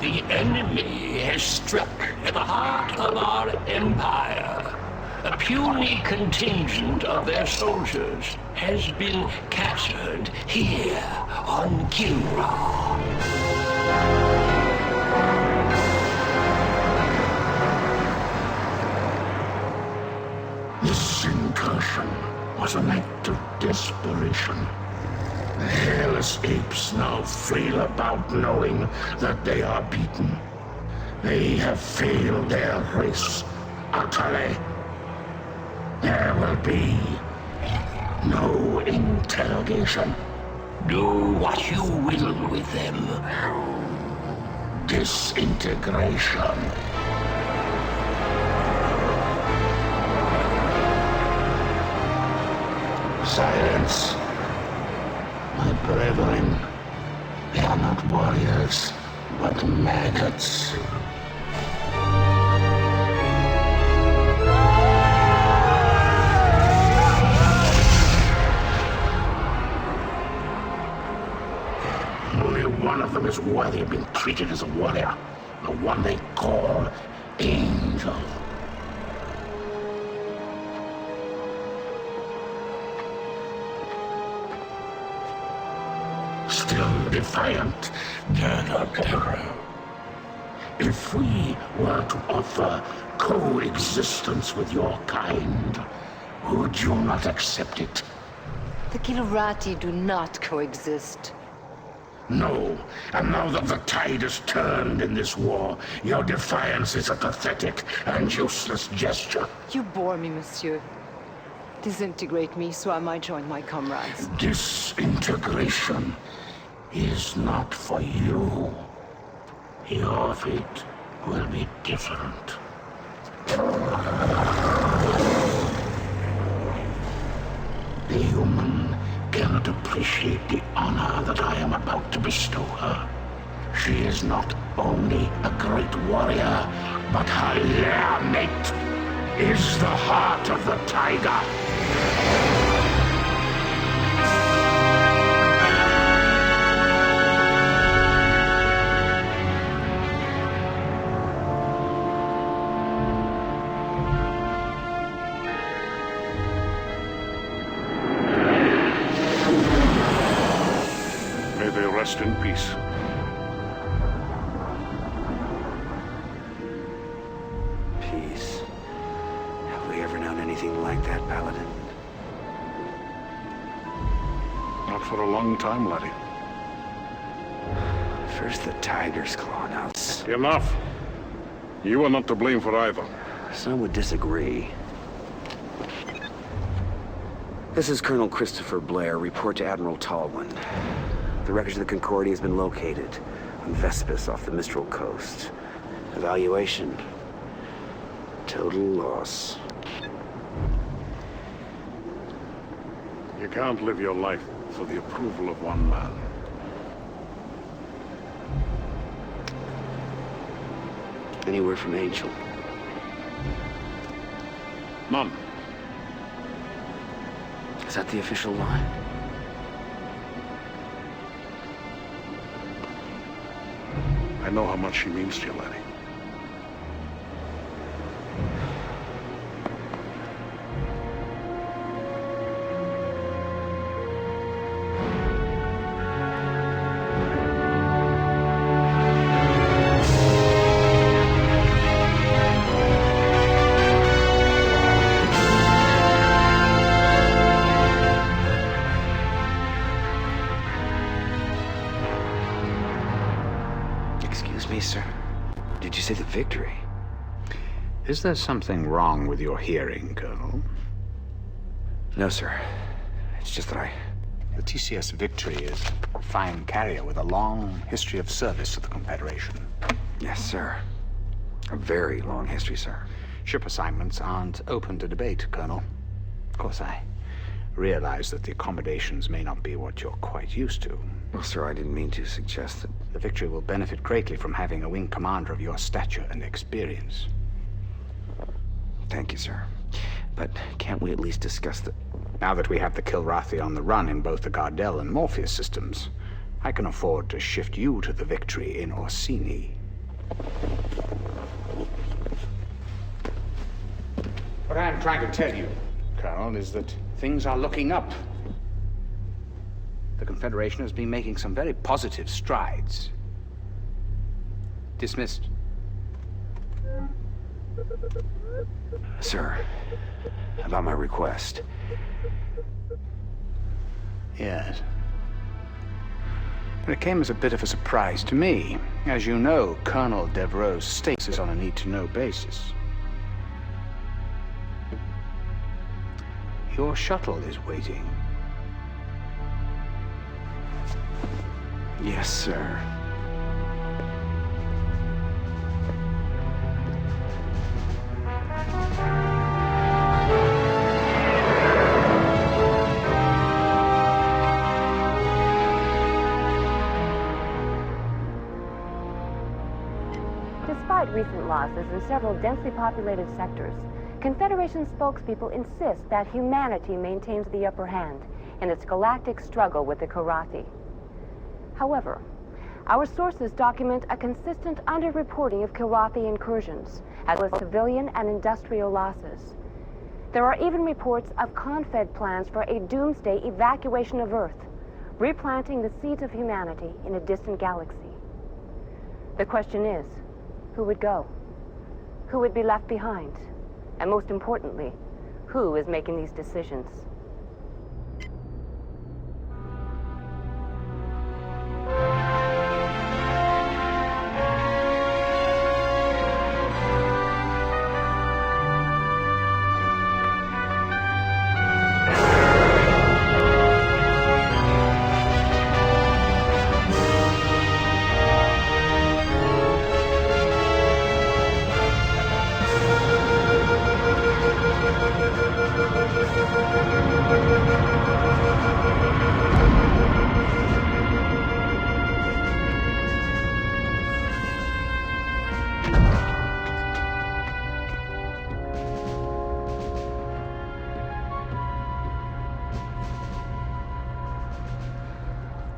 The enemy has struck at the heart of our empire. A puny contingent of their soldiers has been captured here on Kilra. This incursion was an act of desperation. The hairless apes now flail about knowing that they are beaten. They have failed their race utterly. There will be no interrogation. Do what you will with them. Disintegration. Silence. My brethren, they are not warriors, but maggots. Only one of them is worthy of being treated as a warrior. The one they call Angel. Still defiant, Colonel. If we were to offer coexistence with your kind, would you not accept it? The Kilrati do not coexist. No, and now that the tide has turned in this war, your defiance is a pathetic and useless gesture. You bore me, monsieur. Disintegrate me so I might join my comrades. Disintegration is not for you. Your fate will be different. The human cannot appreciate the honor that I am about to bestow her. She is not only a great warrior, but her lair mate is the heart of the tiger. Rest in peace. Peace. Have we ever known anything like that, Paladin? Not for a long time, laddie. First the tiger's claw, now... Enough! You are not to blame for either. Some would disagree. This is Colonel Christopher Blair. Report to Admiral Tallwin. The wreckage of the Concordia has been located on Vespus off the Mistral coast. Evaluation. Total loss. You can't live your life for the approval of one man. Any word from Angel? None. Is that the official line? I know how much she means to you, laddie. Victory. Is there something wrong with your hearing, Colonel? No, sir. It's just that The TCS Victory is a fine carrier with a long history of service to the Confederation. Yes, sir. A very long history, sir. Ship assignments aren't open to debate, Colonel. Of course, I realize that the accommodations may not be what you're quite used to. Well, sir, I didn't mean to suggest that... The Victory will benefit greatly from having a wing commander of your stature and experience. Thank you, sir. But can't we at least discuss the... Now that we have the Kilrathi on the run in both the Gardel and Morpheus systems, I can afford to shift you to the Victory in Orsini. What I'm trying to tell you, Colonel, is that things are looking up. The Confederation has been making some very positive strides. Dismissed. Sir, about my request. Yes. But it came as a bit of a surprise to me. As you know, Colonel Devereaux's status is on a need-to-know basis. Your shuttle is waiting. Yes, sir. Despite recent losses in several densely populated sectors, Confederation spokespeople insist that humanity maintains the upper hand in its galactic struggle with the Kilrathi. However, our sources document a consistent underreporting of Kilrathi incursions, as well as civilian and industrial losses. There are even reports of Confed plans for a doomsday evacuation of Earth, replanting the seeds of humanity in a distant galaxy. The question is, who would go? Who would be left behind? And most importantly, who is making these decisions?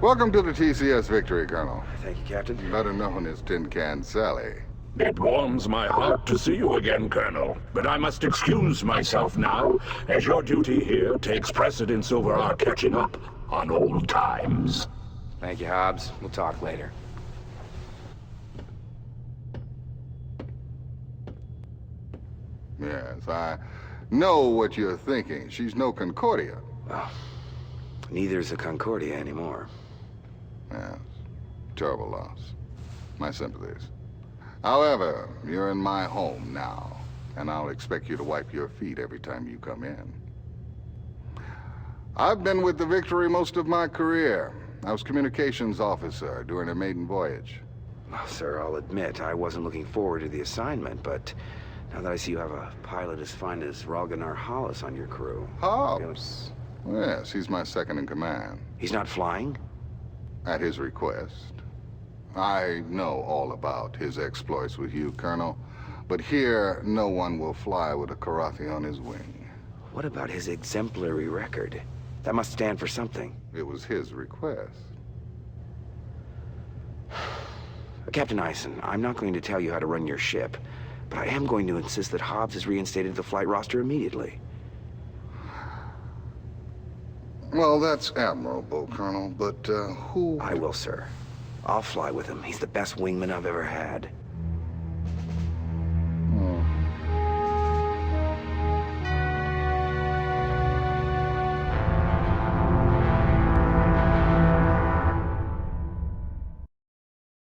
Welcome to the TCS Victory, Colonel. Thank you, Captain. Better known as Tin Can Sally. It warms my heart to see you again, Colonel. But I must excuse myself now, as your duty here takes precedence over our catching up on old times. Thank you, Hobbs. We'll talk later. Yes, I know what you're thinking. She's no Concordia. Well, neither is a Concordia anymore. Yes, terrible loss. My sympathies. However, you're in my home now, and I'll expect you to wipe your feet every time you come in. I've been with the Victory most of my career. I was communications officer during her maiden voyage. Well, sir, I'll admit I wasn't looking forward to the assignment, but now that I see you have a pilot as fine as Ralganar Hollis on your crew... Hobbs? Yes, he's my second in command. He's not flying? At his request. I know all about his exploits with you, Colonel, but here no one will fly with a Kilrathi on his wing. What about his exemplary record? That must stand for something. It was his request. Captain Eisen, I'm not going to tell you how to run your ship, but I am going to insist that Hobbs is reinstated to the flight roster immediately. Well, that's admirable, Colonel, but who... I will, sir. I'll fly with him. He's the best wingman I've ever had.